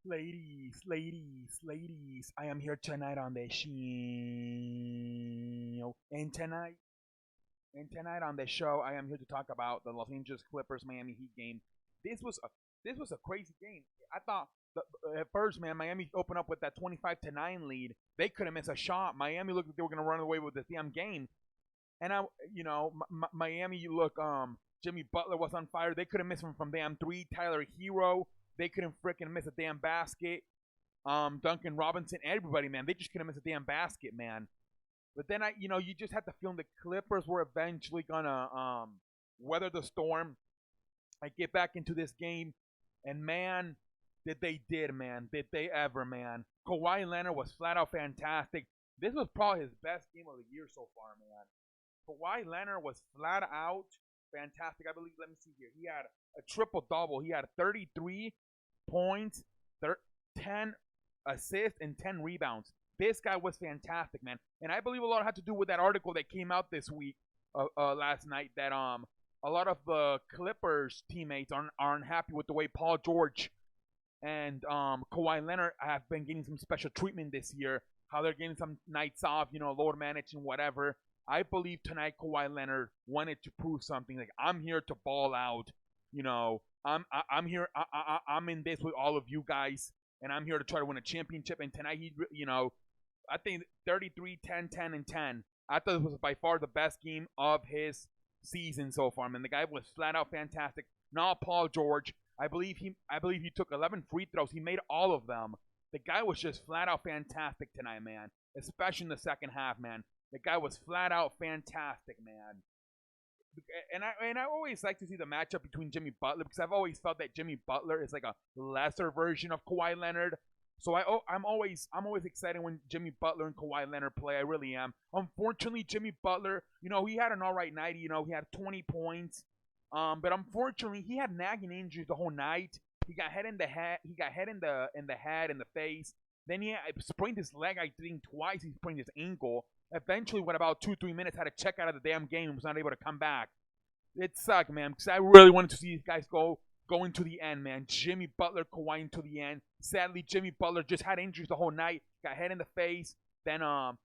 Ladies, I am here tonight on the show. And tonight on the show, I am here to talk about the Los Angeles Clippers Miami Heat game. This was a this was a crazy game. I thought at first, man, Miami opened up with that 25-9 lead. They couldn't miss a shot. Miami looked like they were going to run away with the damn game. And Miami, you look, Jimmy Butler was on fire. They couldn't miss him from damn three. Tyler Hero, they couldn't freaking miss a damn basket. Duncan Robinson, everybody, man, they just couldn't miss a damn basket, man. But then you just had the feeling the Clippers were eventually gonna weather the storm. I get back into this game, and man, man. Did they ever, man? Kawhi Leonard was flat out fantastic. This was probably his best game of the year so far, man. Kawhi Leonard was flat out fantastic. I believe. Let me see here. He had a triple double. He had 33 points, 10 assists, and 10 rebounds. This guy was fantastic, man. And I believe a lot had to do with that article that came out this week, last night, that a lot of the Clippers teammates aren't happy with the way Paul George and Kawhi Leonard have been getting some special treatment this year. How they're getting some nights off, load managing, whatever. I believe tonight Kawhi Leonard wanted to prove something. Like, I'm here to ball out. I'm here. I'm in this with all of you guys, and I'm here to try to win a championship. And tonight I think 33, 10, 10, and 10. I thought it was by far the best game of his season so far. Man, the guy was flat out fantastic. Not Paul George. I believe he took 11 free throws. He made all of them. The guy was just flat out fantastic tonight, man. Especially in the second half, man. The guy was flat out fantastic, man. And I always like to see the matchup between Jimmy Butler, because I've always felt that Jimmy Butler is like a lesser version of Kawhi Leonard. So I'm always excited when Jimmy Butler and Kawhi Leonard play. I really am. Unfortunately, Jimmy Butler, he had an all right night. He had 20 points. But unfortunately, he had nagging injuries the whole night. He got hit in the head. He got hit in the head, in the face. Then he sprained his leg. I think twice. He sprained his ankle. Eventually, with about 2-3 minutes, had to check out of the damn game and was not able to come back. It sucked, man, because I really wanted to see these guys go into the end, man. Jimmy Butler, Kawhi into the end. Sadly, Jimmy Butler just had injuries the whole night. Got hit in the face. Then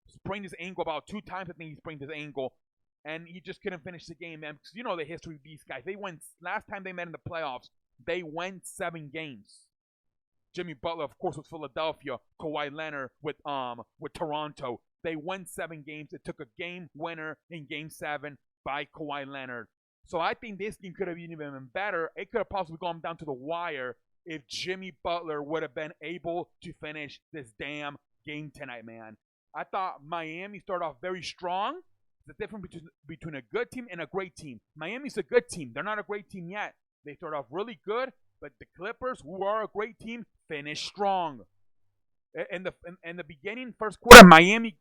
sprained his ankle about 2 times. I think he sprained his ankle, and he just couldn't finish the game, man. Because you know the history of these guys. They went last time they met in the playoffs. They went 7 games. Jimmy Butler, of course, with Philadelphia. Kawhi Leonard with Toronto. They won 7 games. It took a game winner in Game 7 by Kawhi Leonard. So I think this game could have even been better. It could have possibly gone down to the wire if Jimmy Butler would have been able to finish this damn game tonight, man. I thought Miami started off very strong. The difference between a good team and a great team. Miami's a good team. They're not a great team yet. They start off really good, but the Clippers, who are a great team, finish strong. In the beginning, first quarter, Miami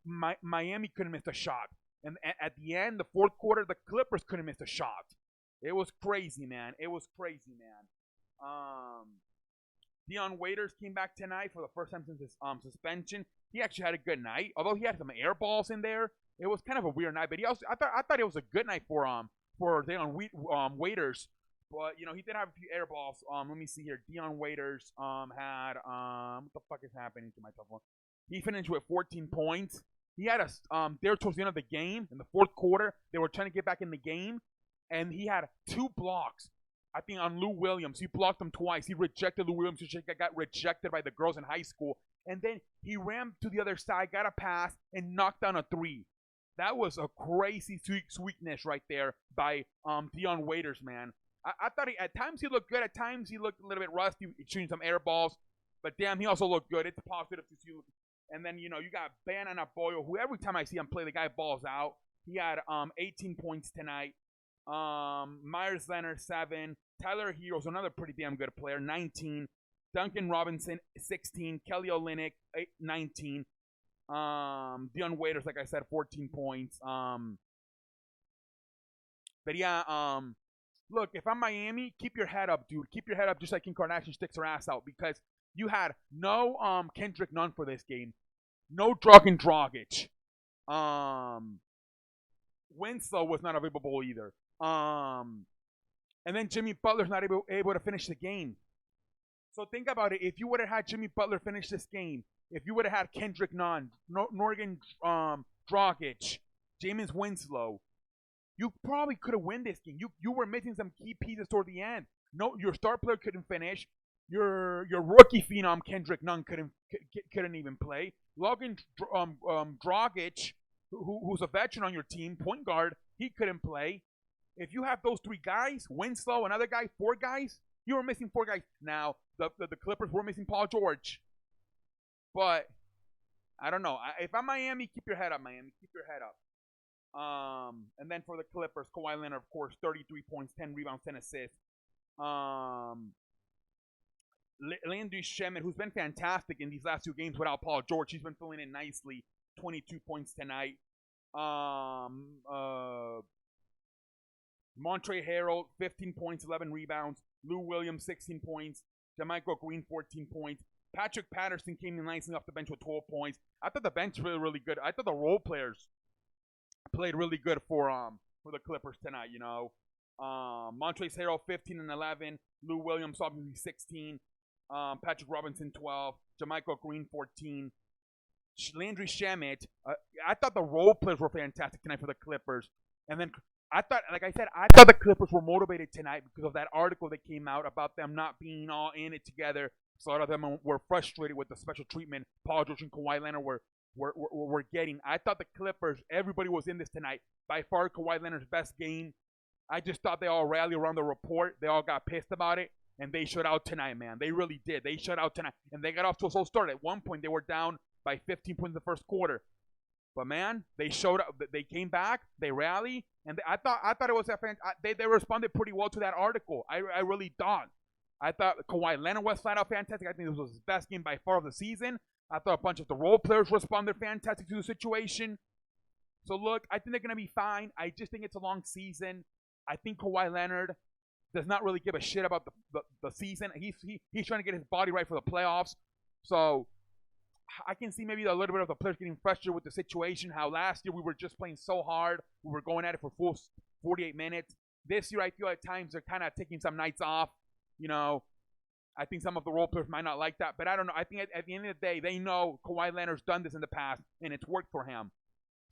couldn't miss a shot, and at the end, the fourth quarter, the Clippers couldn't miss a shot. It was crazy, man. It was crazy, man. Dion Waiters came back tonight for the first time since his suspension. He actually had a good night, although he had some air balls in there. It was kind of a weird night, but I thought it was a good night for Dion Waiters. But he did have a few air balls. Let me see here. Dion Waiters had what the fuck is happening to my cell phone? He finished with 14 points. He had there towards the end of the game in the fourth quarter. They were trying to get back in the game, and he had 2 blocks. I think on Lou Williams, he blocked him twice. He rejected Lou Williams. He got rejected by the girls in high school, and then he ran to the other side, got a pass, and knocked down a three. That was a crazy sweetness right there by Dion Waiters, man. I thought at times he looked good. At times he looked a little bit rusty, shooting some air balls. But damn, he also looked good. It's positive to see. And then you got Ben Anaboyo, who every time I see him play, the guy balls out. He had 18 points tonight. Myers Leonard 7. Tyler Hero's another pretty damn good player, 19. Duncan Robinson 16. Kelly Olynyk 19. Dion Waiters, like I said, 14 points. But yeah, look, if I'm Miami, keep your head up, dude. Keep your head up, just like Kim Kardashian sticks her ass out, because you had no Kendrick Nunn for this game, no Dragan Dragic. Winslow was not available either. And then Jimmy Butler's not able to finish the game. So think about it. If you would have had Jimmy Butler finish this game, if you would have had Kendrick Nunn, Norgan Dragic, Jameis Winslow, you probably could have won this game. You were missing some key pieces toward the end. No, your star player couldn't finish. Your rookie phenom Kendrick Nunn couldn't even play. Logan Dragic, who's a veteran on your team, point guard, he couldn't play. If you have those three guys, Winslow, another guy, four guys, you were missing four guys. Now the Clippers were missing Paul George, but I don't know. If I'm Miami, keep your head up, Miami. Keep your head up. And then for the Clippers, Kawhi Leonard, of course, 33 points, 10 rebounds, 10 assists. Landry Shamet, who's been fantastic in these last two games without Paul George, he's been filling in nicely. 22 points tonight. Montrezl Harrell, 15 points, 11 rebounds. Lou Williams, 16 points. JaMychal Green, 14 points. Patrick Patterson came in nicely off the bench with 12 points. I thought the bench really, really good. I thought the role players played really good for the Clippers tonight, you know. Montrezl Harrell, 15 and 11. Lou Williams, obviously 16. Patrick Robinson, 12. JaMychal Green, 14. Landry Shamet. I thought the role players were fantastic tonight for the Clippers. And then I thought, like I said, I thought the Clippers were motivated tonight because of that article that came out about them not being all in it together. So a lot of them were frustrated with the special treatment Paul George and Kawhi Leonard were getting. I thought the Clippers, everybody was in this tonight. By far, Kawhi Leonard's best game. I just thought they all rallied around the report. They all got pissed about it, and they shut out tonight, man. They really did. They shut out tonight, and they got off to a slow start. At one point, they were down by 15 points in the first quarter. But man, they showed up. They came back. They rallied, and I thought it was a they responded pretty well to that article. I really thought. I thought Kawhi Leonard was flat out fantastic. I think this was his best game by far of the season. I thought a bunch of the role players responded fantastic to the situation. So look, I think they're gonna be fine. I just think it's a long season. I think Kawhi Leonard does not really give a shit about the season. He's trying to get his body right for the playoffs. So I can see maybe a little bit of the players getting frustrated with the situation. How last year we were just playing so hard. We were going at it for full 48 minutes. This year I feel at times they're kind of taking some nights off. You know, I think some of the role players might not like that. But I don't know. I think at the end of the day, they know Kawhi Leonard's done this in the past, and it's worked for him.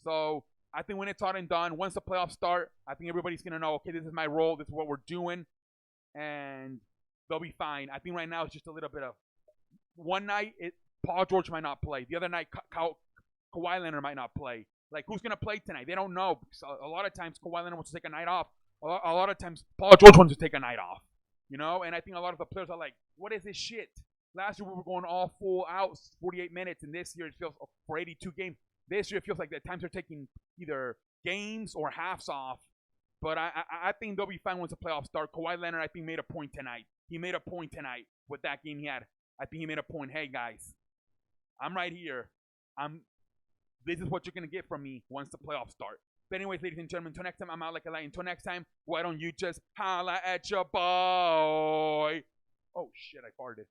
So I think when it's all and done, once the playoffs start, I think everybody's going to know, okay, this is my role. This is what we're doing. And they'll be fine. I think right now it's just a little bit of one night, Paul George might not play. The other night, Kawhi Leonard might not play. Like, who's going to play tonight? They don't know. So a lot of times, Kawhi Leonard wants to take a night off. A lot of times, Paul George wants to take a night off. You know? And I think a lot of the players are like, what is this shit? Last year, we were going all full out, 48 minutes. And this year, it feels for 82 games. This year, it feels like at times they're taking either games or halves off. But I think they'll be fine once the playoffs start. Kawhi Leonard, I think, made a point tonight. He made a point tonight with that game he had. I think he made a point. Hey, guys, I'm right here. This is what you're going to get from me once the playoffs start. But anyways, ladies and gentlemen, until next time, I'm out like a light. Until next time, why don't you just holla at your boy? Oh, shit, I farted.